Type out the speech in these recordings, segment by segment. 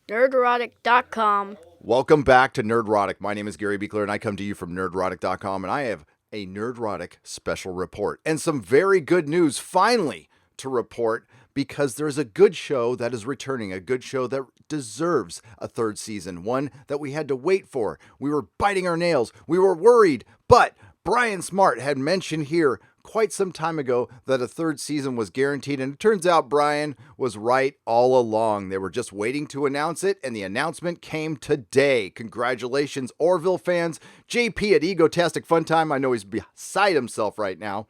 Nerdrotic.com. Welcome back to Nerdrotic. My name is Gary Beekler, and I come to you from Nerdrotic.com, and I have a Nerdrotic special report and some very good news finally to report because there's a good show that is returning, a good show that deserves a third season, one that we had to wait for. We were biting our nails. We were worried, but Brian Smart had mentioned here quite some time ago that a third season was guaranteed, and it turns out Brian was right all along. They were just waiting to announce it, and the announcement came today. Congratulations, Orville fans. JP at Egotastic Fun Time, I know he's beside himself right now.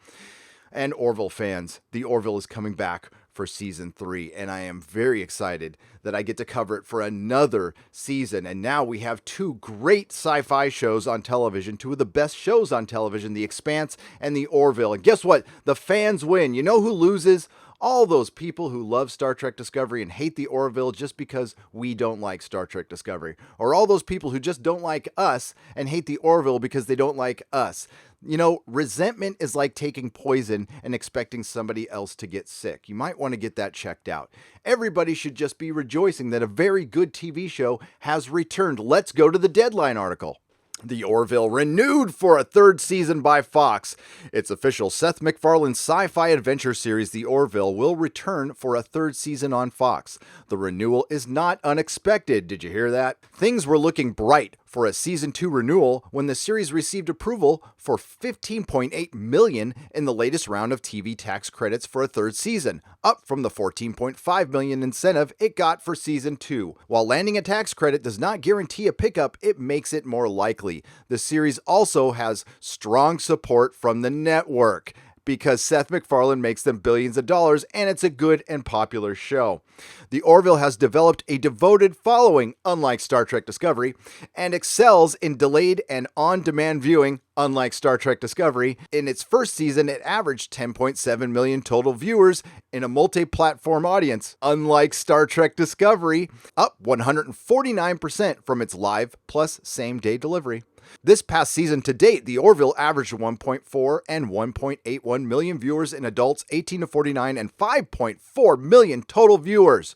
And Orville fans, the Orville is coming back for season 3, and I am very excited that I get to cover it for another season. And now we have two great sci-fi shows on television, two of the best shows on television, The Expanse and The Orville. And guess what? The fans win. You know who loses? All those people who love Star Trek Discovery and hate The Orville just because we don't like Star Trek Discovery. Or all those people who just don't like us and hate The Orville because they don't like us. You know, resentment is like taking poison and expecting somebody else to get sick. You might want to get that checked out. Everybody should just be rejoicing that a very good TV show has returned. Let's go to the Deadline article. The Orville renewed for a third season by Fox. It's official. Seth MacFarlane's sci-fi adventure series, The Orville, will return for a third season on Fox. The renewal is not unexpected. Did you hear that? Things were looking bright for a season 2 renewal when the series received approval for $15.8 million in the latest round of TV tax credits for a third season, up from the $14.5 million incentive it got for season 2. While landing a tax credit does not guarantee a pickup, it makes it more likely. The series also has strong support from the network, because Seth MacFarlane makes them billions of dollars, and it's a good and popular show. The Orville has developed a devoted following, unlike Star Trek Discovery, and excels in delayed and on-demand viewing, unlike Star Trek Discovery. In its first season, it averaged 10.7 million total viewers in a multi-platform audience, unlike Star Trek Discovery, up 149% from its live plus same-day delivery. This past season to date, The Orville averaged 1.4 and 1.81 million viewers in adults 18 to 49 and 5.4 million total viewers.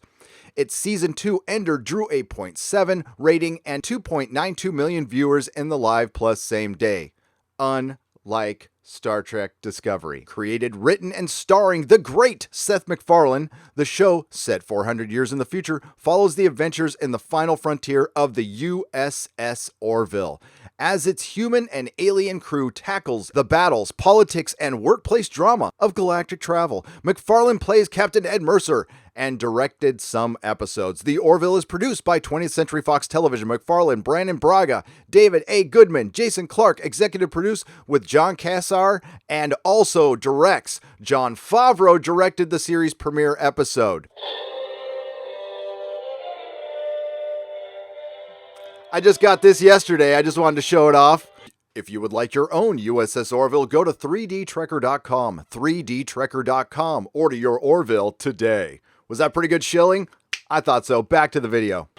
Its season 2 ender drew a 0.7 rating and 2.92 million viewers in the live plus same day. Unlike Star Trek Discovery. Created, written, and starring the great Seth MacFarlane, the show, set 400 years in the future, follows the adventures in the final frontier of the USS Orville, as its human and alien crew tackles the battles, politics, and workplace drama of galactic travel. MacFarlane plays Captain Ed Mercer and directed some episodes. The Orville is produced by 20th Century Fox Television. MacFarlane, Brandon Braga, David A. Goodman, Jason Clark, executive produce with John Cassar, and also directs. Jon Favreau directed the series premiere episode. I just got this yesterday. I just wanted to show it off. If you would like your own USS Orville, go to 3dtrekker.com. 3dtrekker.com. Order your Orville today. Was that pretty good shilling? I thought so. Back to the video.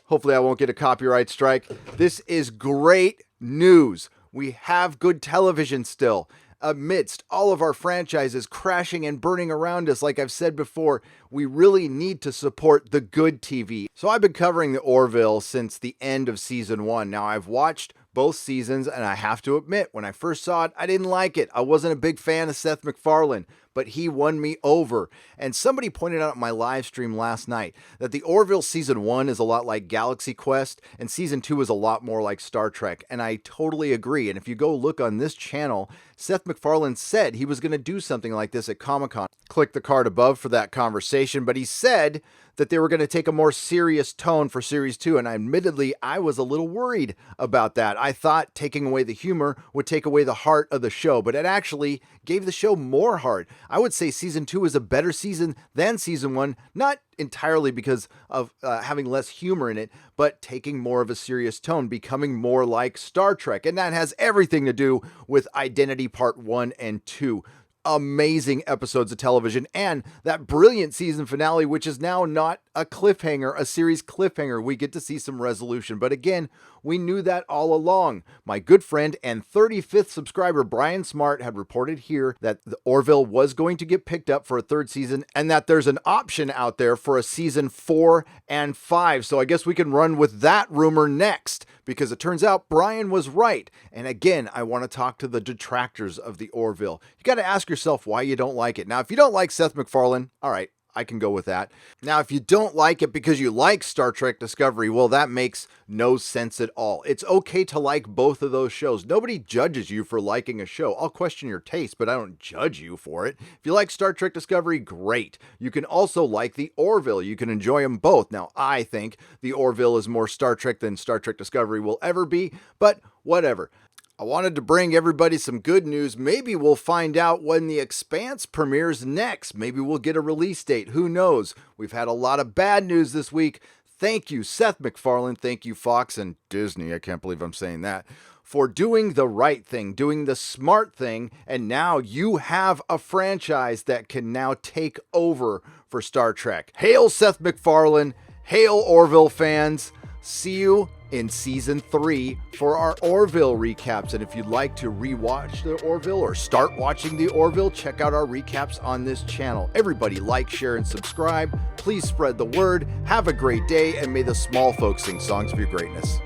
Hopefully I won't get a copyright strike. This is great news. We have good television still. Amidst all of our franchises crashing and burning around us, like I've said before, we really need to support the good TV. So I've been covering the Orville since the end of season 1. Now I've watched both seasons, and I have to admit, when I first saw it, I didn't like it. I wasn't a big fan of Seth MacFarlane, but he won me over. And somebody pointed out in my live stream last night that the Orville season 1 is a lot like Galaxy Quest, and season 2 is a lot more like Star Trek. And I totally agree. And if you go look on this channel, Seth MacFarlane said he was going to do something like this at Comic-Con. Click the card above for that conversation, but he said that they were going to take a more serious tone for Series 2, and admittedly, I was a little worried about that. I thought taking away the humor would take away the heart of the show, but it actually gave the show more heart. I would say Season 2 is a better season than Season 1, not entirely because of having less humor in it, but taking more of a serious tone, becoming more like Star Trek, and that has everything to do with Identity Part 1 and 2. amazing episodes of television, and that brilliant season finale, which is now not a cliffhanger, a series cliffhanger. We get to see some resolution. But again, we knew that all along. My good friend and 35th subscriber, Brian Smart, had reported here that the Orville was going to get picked up for a third season and that there's an option out there for a season 4 and 5. So I guess we can run with that rumor next, because it turns out Brian was right. And again, I want to talk to the detractors of the Orville. You got to ask yourself why you don't like it. Now, if you don't like Seth MacFarlane, all right, I can go with that. Now, if you don't like it because you like Star Trek Discovery, well, that makes no sense at all. It's okay to like both of those shows. Nobody judges you for liking a show. I'll question your taste, but I don't judge you for it. If you like Star Trek Discovery, great. You can also like the Orville. You can enjoy them both. Now, I think the Orville is more Star Trek than Star Trek Discovery will ever be, but whatever. I wanted to bring everybody some good news. Maybe we'll find out when The Expanse premieres next. Maybe we'll get a release date. Who knows? We've had a lot of bad news this week. Thank you, Seth MacFarlane. Thank you, Fox and Disney. I can't believe I'm saying that. For doing the right thing, doing the smart thing. And now you have a franchise that can now take over for Star Trek. Hail Seth MacFarlane. Hail Orville fans. See you in season 3 for our Orville recaps. And if you'd like to rewatch the Orville or start watching the Orville, check out our recaps on this channel. Everybody like, share, and subscribe. Please spread the word. Have a great day, and may the small folks sing songs of your greatness.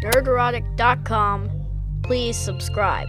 Nerderotic.com. Please subscribe.